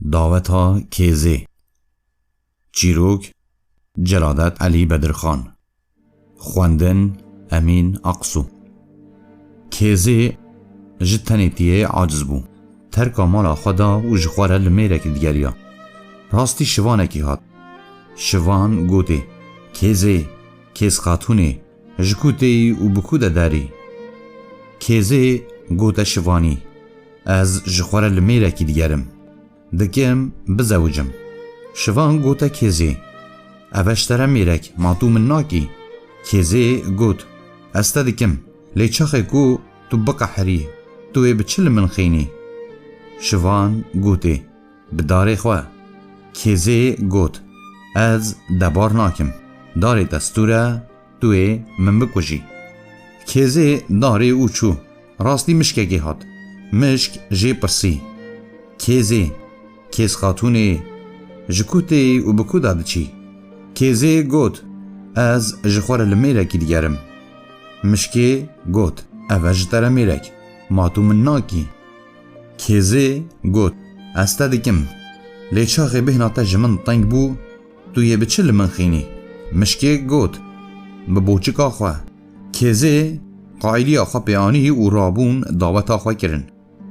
داوتا کیزه چیروک جلادت علی بدرخان خواندن امین اقصو کیزه جتنیتیه عاجز بو ترکا مالا خدا و جخواره لمیرک دیگریا راستی شوانه کی هات شوان گوته کیزه کیز خاتونه جکوته و بکوده داری کیزه گوته شوانی از جخواره لمیرک دیگرم دکم بزوجم شوان گوته کیزه اوشتره میرک ماتو من ناکی کیزه گوت استا دکم لیچاخه کو تو بقا حری توی بچل من خینی شوان گوته بداره خواه کیزه گوت از دبار ناکم داره دستوره توی من بکوشی کیزه داره اوچو راستی مشکه گه هات مشک جه پرسی کیزه کیز خاتونه جکوته و بکو داده چی کیزه گوت از جخوار لمیرکی دیگرم مشکه گوت اوش داره میرک ماتو من ناکی کیزه گوت استا دکم لیچاقی بهناتا جمن تنگ بو توی بچل من خینی مشکه گوت ببوچک آخواه کیزه قایلی آخوا پیانی و رابون داوت آخوا کرن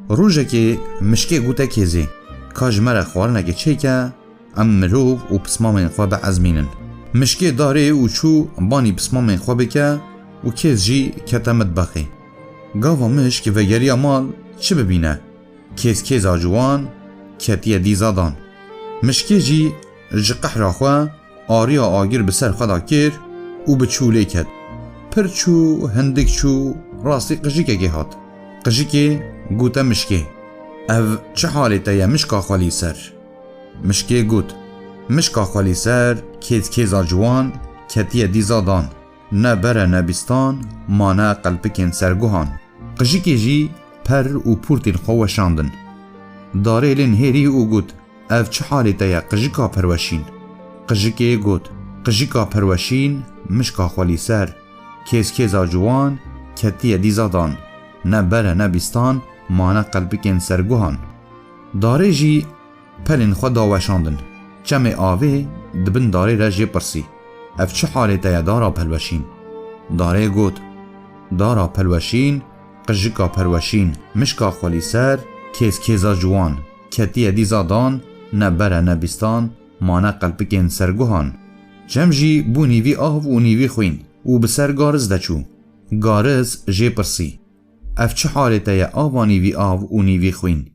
روژه که مشکه گوته کیزه کاج مره خوارنگه چه که ام مروف و پسمامین خواه بعزمینن مشکه داره و چو بانی پسمامین خواه بکه و کیز جی کتا مدبخی گاوا مشک و گری مال چه ببینه کیز آجوان کتیه دیزادان مشکه جی جقح را خواه آریا آگر بسر خدا کر و بچوله کد پرچو هندک چو راستی قجیکه گه هات قجیکه گوته مشکه او چه حالتا یا مشکا خالی سر مشکه گوت مشکا خالی سر کیز آجوان کتیه دیزادان نه بره نبیستان ما نه قلبکین سرگوهان قجیکه جی پر و پورتین خواه شاندن داره لین هیری او گوت او چه حالتا یا قجیکا پروشین قجیکه گوت قجیکا پروشین مشکا خالی سر کیز آجوان کتیه دیزادان نه بره نبیستان ما نه قلبکین سرگوهان داره جی پلین خود داوشاندن چم آوه دبن داره را جی پرسی اف چه حالتا یا دارا پلوشین داره گوت دارا پلوشین قجیکا پلوشین مشکا خالی سر کیزا جوان کتیه دیزادان نه بره نبیستان ما نه قلبکین سرگوهان چم جی بو نیوی آو و نیوی خوین و بسر گارز دچو گارز جی پرسی اف چه حالتا یا آوا نیوی آو و نیوی خوین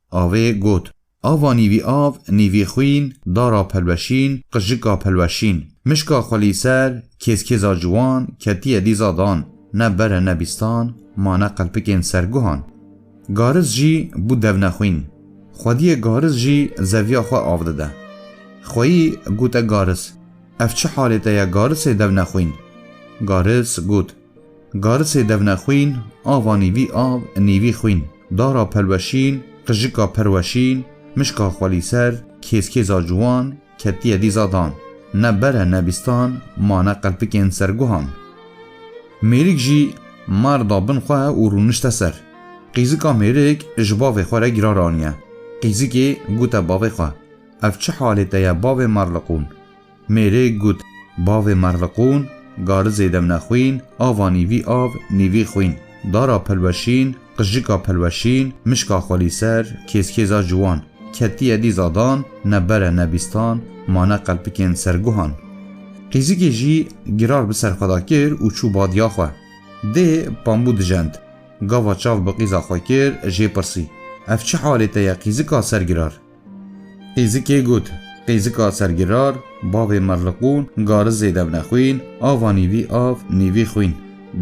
آوه گوت آوا نیوی آو نیوی خوین دارا پلوشین قجیکا پلوشین مشکا خالی سر کیزا جوان کتیه دیزادان نه بره نبیستان ما نه قلبکین سرگوهان گارز جی بو دو نخوین خودی گارز جی زویا خواه آفده خویی گوته گارز اف چه حالتا یا گارز دو نخوین گارز گوت گارز دو نخوین آوا نیوی آو نیوی خوین دارا پلوشین قجیکا پلوشین مشکا خالی سر کیزا جوان کتیه دیزادان نه بره نبیستان ما نه قلبکین سرگوهان میریک جی مردا بن خواه و رونشت سر قیزیکا میریک جباوه خواه را گیرا رانیه قیزیکی گوته باوه خواه اف چه حالتا یا باوه مرلقون میریک گوت باوه مرلقون گارز دم نخوین آوا نیوی آو نیوی خوین دارا پلوشین قجیکا پلوشین مشکا خالی سر کیزا جوان کتیه دیزادان نه بره نبیستان ما نه قلبکین سرگوهان قیزیکی جی گرار بسر خدا کر و چو بادیا خواه ده پامبو دجند گاوا چاو بقیزا خواه کر جی پرسی اف چه حالتا یا قیزیکا سرگرار قیزیکی گوت قیزیکا سرگرار باوی مرلقون گارز دو نخوین آوا نیوی آو نیوی خوین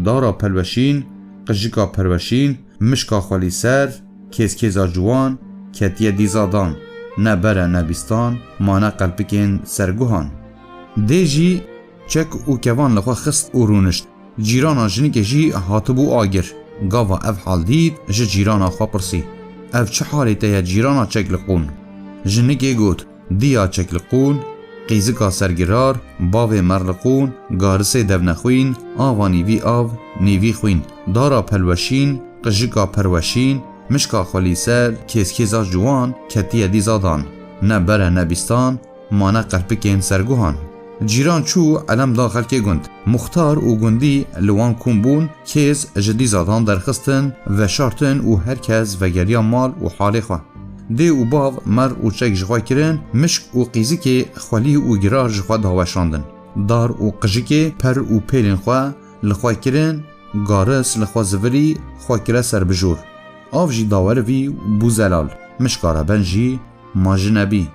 دارا پلوشین قجیکا پلوشین مشکا خالی سر کیزا جوان کتیه دیزادان نه بره نبیستان ما نه قلبکین سرگوهان ده جی چک و کوان لخوا خست و رونشت جیرانا جنیک جی هاتبو آگر گاوا اف حال دید جه جیرانا خوا پرسی اف چه حالتا یا جیرانا چک لقون جنیک گوت دیا چک لقون قیزیکا سرگرار باوه مرلقون گارسه دو نخوین آوا نیوی آو نیوی خوین دارا پلوشین قجیکا پروشین مشکا خالی سر کیزا جوان کتیه دیزادان نه بره نبیستان ما نه قلپکین سرگوهان. جیران چو علم دا خلک گند مختار و گندی لوان کمبون کیز جدی زادان درخستن و شارتن و هرکز و گریا مال و حال خواه. دی و باو مر و چک جخواه کرن مشک و قیزی که خوالی و گرار جخواه داوشاندن. دار و قجی که پر و پیلین خواه لخواه کرن گارس لخواه زوری خواه کرن سر بجور. آف جی داور وی بو زلال مشکارا بنجی ماج نبی.